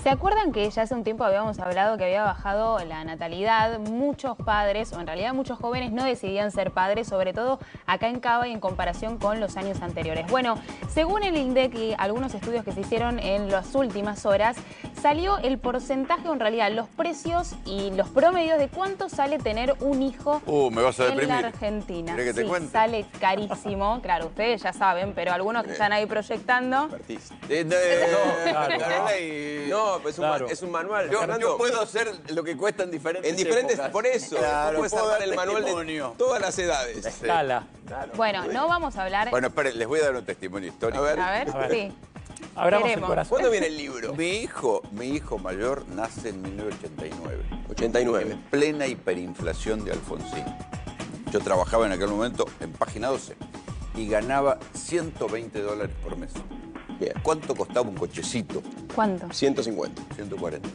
¿Se acuerdan que ya hace un tiempo habíamos hablado que había bajado la natalidad? Muchos padres, o en realidad muchos jóvenes, no decidían ser padres, sobre todo acá en Cava y en comparación con los años anteriores. Bueno, según el INDEC y algunos estudios que se hicieron en las últimas horas, salió el porcentaje, o en realidad los precios y los promedios de cuánto sale tener un hijo me vas a en deprimir. la Argentina. ¿Querés que te cuente? Sale carísimo. Claro, ustedes ya saben, pero algunos que están ahí proyectando... No, pues es un manual. Yo puedo hacer lo que cuesta en diferentes épocas. Por eso, Claro, puedes puedo armar dar el manual testimonio. de todas las edades. Escala. Claro. Bueno, no vamos a hablar... Bueno, espere, les voy a dar un testimonio histórico. A ver. A ver, sí. Abramos el Queremos. corazón. ¿Cuándo viene el libro? Mi hijo mayor nace en 1989. 89. En plena hiperinflación de Alfonsín. Yo trabajaba en aquel momento en Página 12 y ganaba $120 por mes. Bien. ¿Cuánto costaba un cochecito? ¿Cuánto? 150. 140.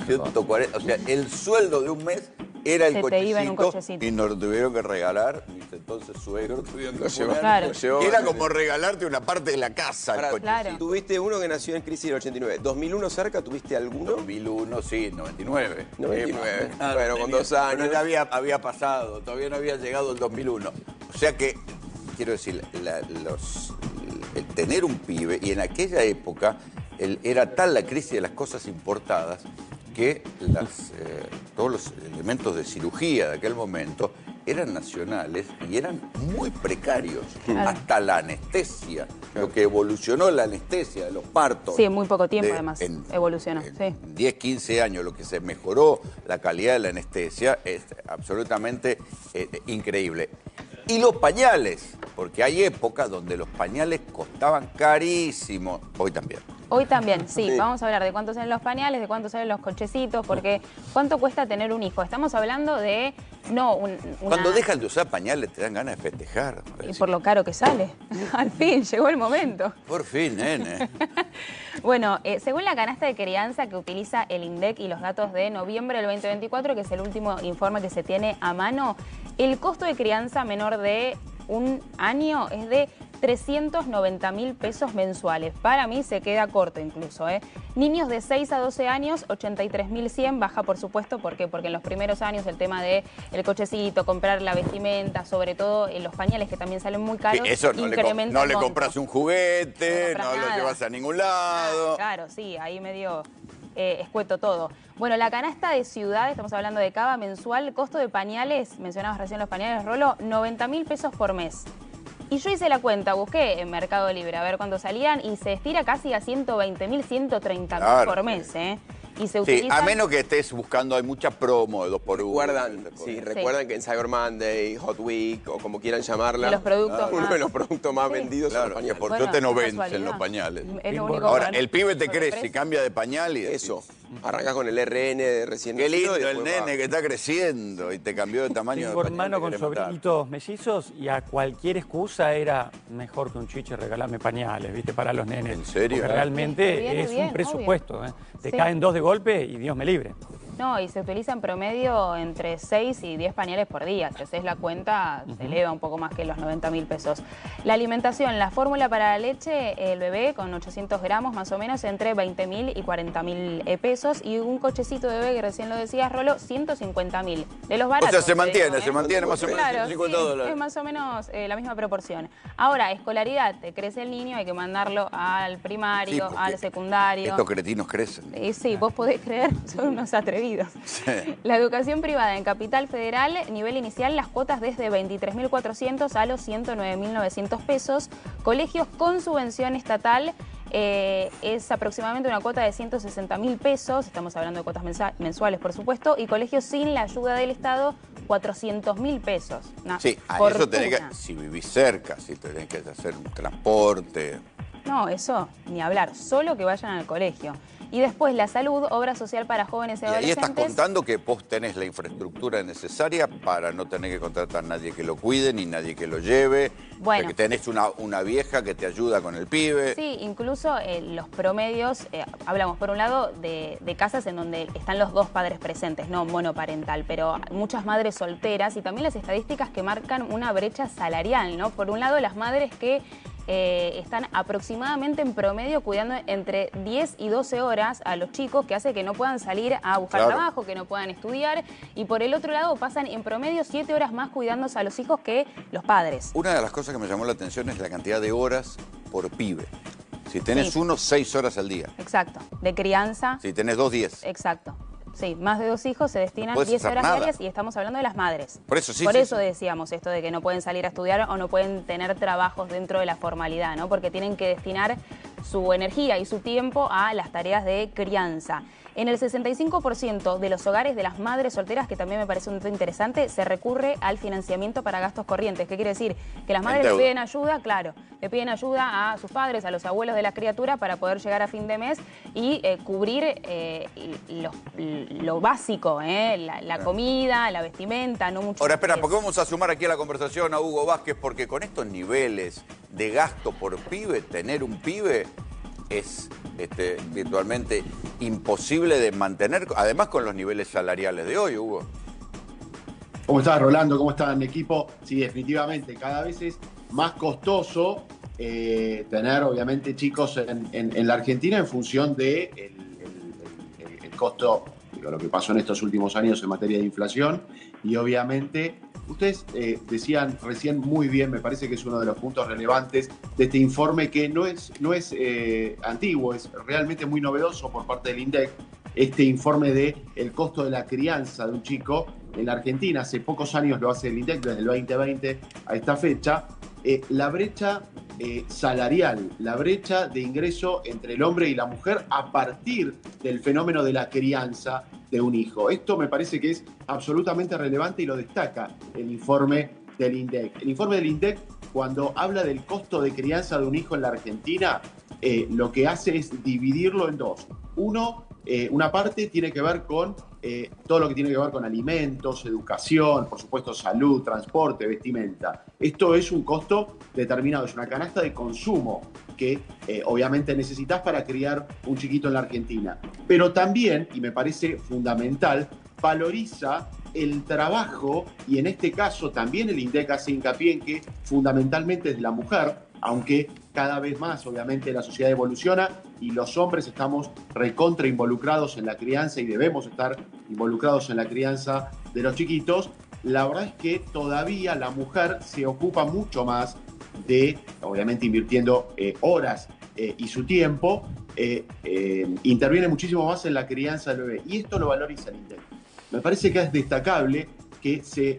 140. O sea, el sueldo de un mes era el Se te iba en un cochecito cochecito. y nos lo tuvieron que regalar mis entonces suegros. Lo llevó. Claro. Lo llevó. Era como regalarte una parte de la casa, el Pará, cochecito. Claro. Tuviste uno que nació en crisis del 89. ¿2001 cerca tuviste alguno? 2001, sí, 99. 99. Ah, Bueno, con 2 años. Pero ya había pasado, todavía no había llegado el 2001. O sea que, quiero decir, el tener un pibe, y en aquella época era tal la crisis de las cosas importadas que todos los elementos de cirugía de aquel momento eran nacionales y eran muy precarios. Claro. Hasta la anestesia, lo que evolucionó la anestesia de los partos. Sí, en muy poco tiempo además evolucionó. Sí. 10, 15 años, lo que se mejoró la calidad de la anestesia es absolutamente increíble. Y los pañales, porque hay épocas donde los pañales costaban carísimo, hoy también. Hoy también, sí. Vamos a hablar de cuánto salen los pañales, de cuánto salen los cochecitos, porque cuánto cuesta tener un hijo. Estamos hablando de, Cuando dejan de usar pañales te dan ganas de festejar. Y por lo caro que sale. Al fin, llegó el momento. Por fin, nene. Bueno, según la canasta de crianza que utiliza el INDEC y los datos de noviembre del 2024, que es el último informe que se tiene a mano, el costo de crianza menor de un año es de 390.000 pesos mensuales. Para mí se queda corto incluso, ¿eh? Niños de 6 a 12 años, 83.100, baja por supuesto. ¿Por qué? Porque en los primeros años el tema de el cochecito, comprar la vestimenta, sobre todo en los pañales que también salen muy caros, Sí, eso no incrementa el le monto. compras un juguete, No no compras lo nada. llevas a ningún lado. Claro, sí, ahí medio escueto todo. Bueno, la canasta de ciudad, estamos hablando de Cava, mensual, costo de pañales, mencionabas recién los pañales, Rolo, 90.000 pesos por mes. Y yo hice la cuenta, busqué en Mercado Libre a ver cuándo salían y se estira casi a 120.000, 130.000 Claro. por mes, ¿eh? Y se Sí, utilizan... a menos que estés buscando, hay mucha promo de 2x1. Recuerdan que en Cyber Monday, Hot Week o como quieran llamarla, De los productos uno más- de los productos más Sí. vendidos son los Claro, pañales. por Bueno, suerte no qué vencen casualidad. los pañales. Es lo único Ahora, bueno. el pibe te Sobre crece y precio. cambia de pañal y Eso. Arrancás con el RN de recién Qué nacido lindo y el después nene va. que está creciendo y te cambió de tamaño. Tengo de pañal, hermano te con quiere matar. sobrinitos mellizos y a cualquier excusa era mejor que un chiche regalarme pañales, ¿viste? Para los nenes. ¿En serio? Porque Sí, realmente viene es bien, un presupuesto, ¿eh? Te Sí. caen 2 de golpe y Dios me libre. No, y se utiliza en promedio entre 6 y 10 pañales por día. Si haces la cuenta, se eleva un poco más que los 90.000 pesos. La alimentación, la fórmula para la leche, el bebé con 800 gramos más o menos entre 20.000 y 40.000 pesos. Y un cochecito de bebé, que recién lo decías, Rolo, 150.000. De los baratos. O sea, se te mantiene, digo, se ¿eh? mantiene más o menos Claro, 150 sí, dólares. es más o menos la misma proporción. Ahora, escolaridad, te crece el niño, hay que mandarlo al Sí, primario, porque al secundario. Estos cretinos crecen. Y sí, vos podés creer, son unos atrevidos. Sí. La educación privada en Capital Federal, nivel inicial, las cuotas desde 23.400 a los 109.900 pesos. Colegios con subvención estatal es aproximadamente una cuota de 160.000 pesos. Estamos hablando de cuotas mensuales, por supuesto. Y colegios sin la ayuda del Estado, 400.000 pesos. Una Sí, a fortuna. eso tenés que, si vivís cerca, si tenés que hacer un transporte. No, eso ni hablar, solo que vayan al colegio. Y después la salud, obra social para jóvenes y Y ahí adolescentes. estás contando que vos tenés la infraestructura necesaria para no tener que contratar a nadie que lo cuide ni nadie que lo lleve. Bueno. O sea, que tenés una vieja que te ayuda con el pibe. Sí, incluso los promedios, hablamos por un lado de casas en donde están los dos padres presentes, no monoparental, pero muchas madres solteras y también las estadísticas que marcan una brecha salarial, ¿no? Por un lado, las madres que están aproximadamente en promedio cuidando entre 10 y 12 horas a los chicos, que hace que no puedan salir a buscar trabajo, que no puedan estudiar, y por el otro lado pasan en promedio 7 horas más cuidándose a los hijos que los padres. Una de las cosas que me llamó la atención es la cantidad de horas por pibe. Si tenés uno, 6 horas al día. Exacto, de crianza. Si tenés 2, 10. Exacto. Sí, más de 2 hijos se destinan 10 horas diarias y estamos hablando de las madres. Por eso, Por eso decíamos esto de que no pueden salir a estudiar o no pueden tener trabajos dentro de la formalidad, ¿no? Porque tienen que destinar su energía y su tiempo a las tareas de crianza. En el 65% de los hogares de las madres solteras, que también me parece un dato interesante, se recurre al financiamiento para gastos corrientes. ¿Qué quiere decir? Que las madres le piden ayuda, claro, le piden ayuda a sus padres, a los abuelos de la criatura para poder llegar a fin de mes y cubrir lo básico, la comida, la vestimenta, no mucho. Ahora, espera, porque vamos a sumar aquí a la conversación a Hugo Vázquez, porque con estos niveles de gasto por pibe, tener un pibe es virtualmente imposible de mantener, además con los niveles salariales de hoy, Hugo. ¿Cómo estás, Rolando? ¿Cómo están, equipo? Sí, definitivamente, cada vez es más costoso tener, obviamente, chicos en la Argentina en función de el costo, lo que pasó en estos últimos años en materia de inflación, y obviamente ustedes decían recién muy bien, me parece que es uno de los puntos relevantes de este informe, que no es antiguo, es realmente muy novedoso por parte del INDEC, este informe de el costo de la crianza de un chico en la Argentina. Hace pocos años lo hace el INDEC, desde el 2020 a esta fecha. La brecha salarial, la brecha de ingreso entre el hombre y la mujer a partir del fenómeno de la crianza de un hijo. Esto me parece que es absolutamente relevante y lo destaca el informe del INDEC. El informe del INDEC, cuando habla del costo de crianza de un hijo en la Argentina, lo que hace es dividirlo en dos. Una parte tiene que ver con todo lo que tiene que ver con alimentos, educación, por supuesto salud, transporte, vestimenta. Esto es un costo determinado, es una canasta de consumo que obviamente necesitas para criar un chiquito en la Argentina. Pero también, y me parece fundamental, valoriza el trabajo, y en este caso también el INDEC hace hincapié en que fundamentalmente es la mujer, aunque cada vez más obviamente la sociedad evoluciona y los hombres estamos recontra involucrados en la crianza y debemos estar involucrados en la crianza de los chiquitos. La verdad es que todavía la mujer se ocupa mucho más de, obviamente invirtiendo horas y su tiempo, interviene muchísimo más en la crianza del bebé, y esto lo valoriza el INDEC. Me parece que es destacable que se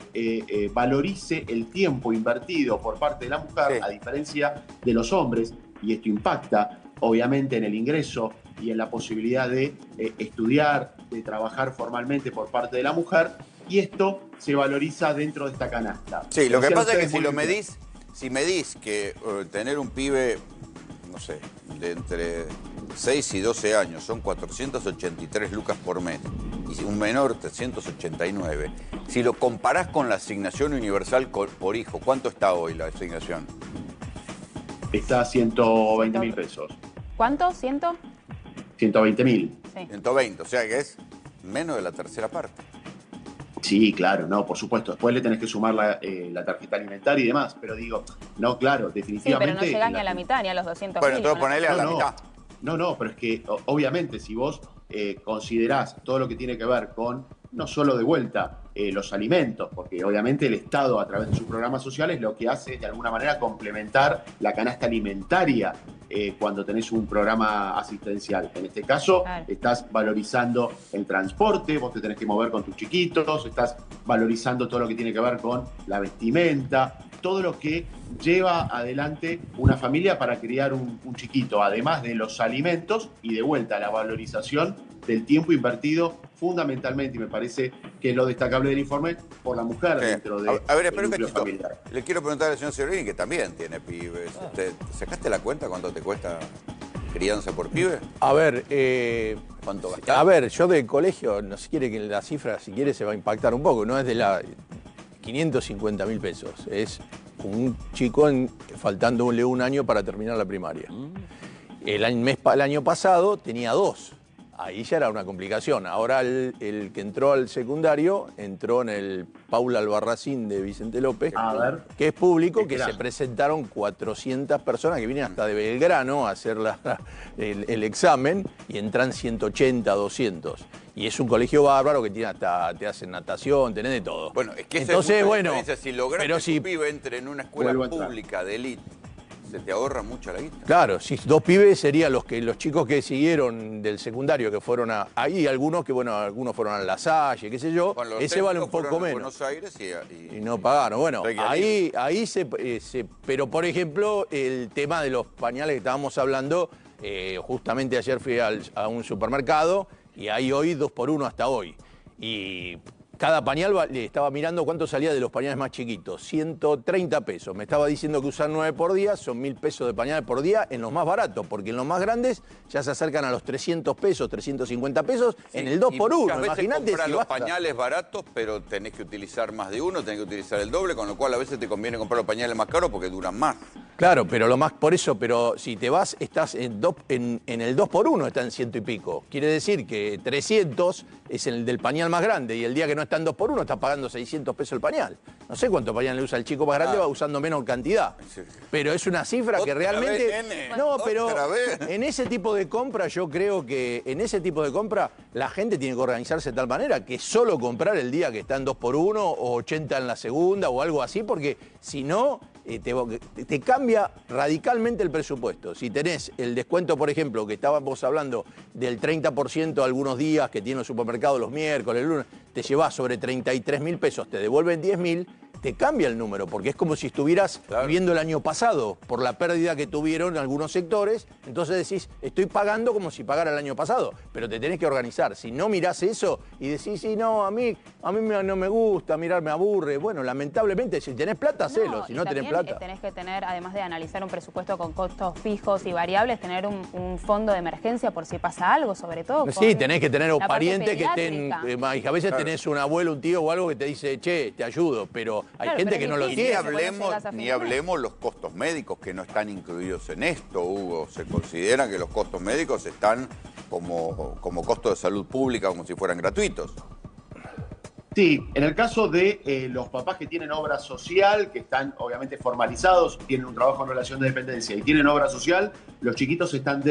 valorice el tiempo invertido por parte de la mujer, a diferencia de los hombres, y esto impacta obviamente en el ingreso y en la posibilidad de estudiar, de trabajar formalmente por parte de la mujer, y esto se valoriza dentro de esta canasta. Sí, lo que pasa es que si medís que tener un pibe, no sé, de entre 6 y 12 años son 483 lucas por mes y un menor 389. Si lo comparás con la asignación universal por hijo, ¿cuánto está hoy la asignación? Está a 120.000 pesos. ¿Cuánto? ¿120.000? Sí. 120, o sea que es menos de la tercera parte. Sí, claro, no, por supuesto. Después le tenés que sumar la tarjeta alimentaria y demás, pero digo, no, claro, definitivamente... Sí, pero no llegás ni a la mitad, ni a los 200.000. Bueno, entonces ponele a la mitad. No, pero es que obviamente si vos considerás todo lo que tiene que ver con, no solo de vuelta, los alimentos, porque obviamente el Estado a través de sus programas sociales lo que hace es de alguna manera complementar la canasta alimentaria cuando tenés un programa asistencial. En este caso, estás valorizando el transporte, vos te tenés que mover con tus chiquitos, estás valorizando todo lo que tiene que ver con la vestimenta, todo lo que lleva adelante una familia para criar un chiquito, además de los alimentos y de vuelta la valorización del tiempo invertido fundamentalmente, y me parece que es lo destacable del informe, por la mujer dentro de a ver, espera un núcleo cachito. familiar. Le quiero preguntar al señor Severini, que también tiene pibes. ¿Sacaste la cuenta cuánto te cuesta crianza por pibe? A ver, ¿Cuánto gastás? a ver, yo del colegio, no se quiere que la cifra, si quiere, se va a impactar un poco, no es de la 550.000 pesos, es un chico faltándole un año para terminar la primaria. El año pasado tenía 2. ahí ya era una complicación. Ahora el que entró al secundario entró en el Paula Albarracín de Vicente López, que es público, que se presentaron 400 personas que vienen hasta de Belgrano a hacer el examen y entran 180, 200. Y es un colegio bárbaro que tiene hasta, te hacen natación, tenés de todo. Bueno, es que entonces, bueno, si logras que si tu pibe entre en una escuela pública de élite, se te ahorra mucho la guita. Claro, si 2 pibes serían los chicos que siguieron del secundario, que fueron ahí algunos que, bueno, algunos fueron a La Salle, qué sé yo, Bueno, ese vale un poco menos. Buenos Aires y no pagaron. Bueno, ahí pero por ejemplo, el tema de los pañales que estábamos hablando, justamente ayer fui a un supermercado y hay hoy 2 por 1 hasta hoy. Y cada pañal, estaba mirando cuánto salía de los pañales más chiquitos, 130 pesos. Me estaba diciendo que usar 9 por día son 1.000 pesos de pañales por día en los más baratos, porque en los más grandes ya se acercan a los 300 pesos, 350 pesos, sí, en el 2 por 1. Imagínate si los pañales baratos, pero tenés que utilizar más de uno, tenés que utilizar el doble, con lo cual a veces te conviene comprar los pañales más caros porque duran más. Claro, pero pero si te vas, estás en el 2 por 1, está en 100 y pico. Quiere decir que 300 es el del pañal más grande y el día que no está en 2 por 1 está pagando 600 pesos el pañal. No sé cuánto pañal le usa el chico más grande, va usando menos cantidad. Sí. Pero es una cifra que realmente... No, pero en ese tipo de compra, yo creo que en ese tipo de compra la gente tiene que organizarse de tal manera que solo comprar el día que está en 2 por 1 o 80 en la segunda o algo así, porque si no... te cambia radicalmente el presupuesto. Si tenés el descuento, por ejemplo, que estábamos hablando del 30% algunos días que tiene el supermercado los miércoles, el lunes, te llevas sobre 33.000 pesos, te devuelven 10.000, te cambia el número, porque es como si estuvieras viviendo el año pasado por la pérdida que tuvieron en algunos sectores. Entonces decís, estoy pagando como si pagara el año pasado, pero te tenés que organizar. Si no mirás eso y decís, sí, no, a mí no me gusta, mirar me aburre. Bueno, lamentablemente, si tenés plata, hacelo. Si no tenés plata... Tenés que tener, además de analizar un presupuesto con costos fijos y variables, tener un fondo de emergencia por si pasa algo, sobre todo. Sí, tenés que tener parientes que estén... a veces tenés un abuelo, un tío o algo que te dice, che, te ayudo, pero hay gente que no lo tiene. Ni hablemos los costos médicos que no están incluidos en esto, Hugo. Se considera que los costos médicos están como costo de salud pública, como si fueran gratuitos. Sí, en el caso de los papás que tienen obra social, que están obviamente formalizados, tienen un trabajo en relación de dependencia y tienen obra social, los chiquitos están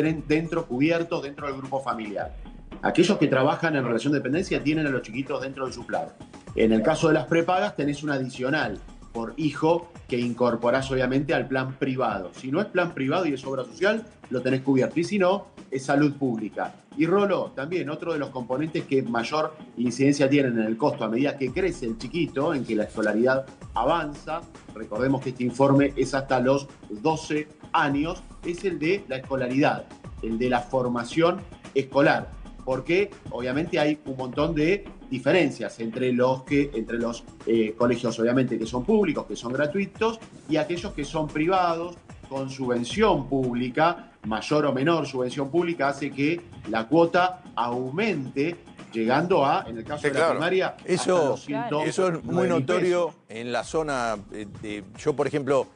cubiertos dentro del grupo familiar. Aquellos que trabajan en relación de dependencia tienen a los chiquitos dentro de su plan. En el caso de las prepagas tenés un adicional por hijo que incorporás obviamente al plan privado. Si no es plan privado y es obra social, lo tenés cubierto. Y si no, es salud pública. Y Rolo, también otro de los componentes que mayor incidencia tienen en el costo a medida que crece el chiquito, en que la escolaridad avanza, recordemos que este informe es hasta los 12 años, es el de la escolaridad, el de la formación escolar. Porque obviamente hay un montón de diferencias entre los colegios obviamente que son públicos, que son gratuitos, y aquellos que son privados, con subvención pública, mayor o menor subvención pública, hace que la cuota aumente, llegando a, en el caso de la primaria, eso es muy notorio en la zona. Yo, por ejemplo,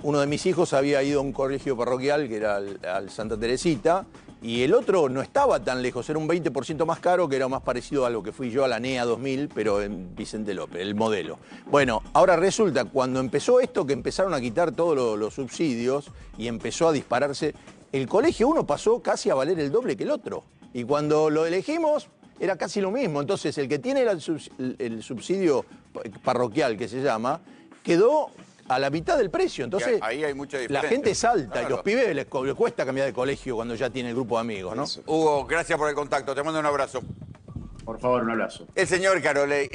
uno de mis hijos había ido a un colegio parroquial, que era al Santa Teresita, y el otro no estaba tan lejos, era un 20% más caro, que era más parecido a lo que fui yo a la NEA 2000, pero en Vicente López, el modelo. Bueno, ahora resulta, cuando empezó esto, que empezaron a quitar todos los subsidios y empezó a dispararse, el colegio uno pasó casi a valer el doble que el otro. Y cuando lo elegimos, era casi lo mismo. Entonces, el que tiene el subsidio parroquial, que se llama, quedó a la mitad del precio. Entonces, ahí hay mucha diferencia. La gente salta y los pibes les cuesta cambiar de colegio cuando ya tiene el grupo de amigos, ¿no? Hugo, gracias por el contacto. Te mando un abrazo. Por favor, un abrazo. El señor Carolei.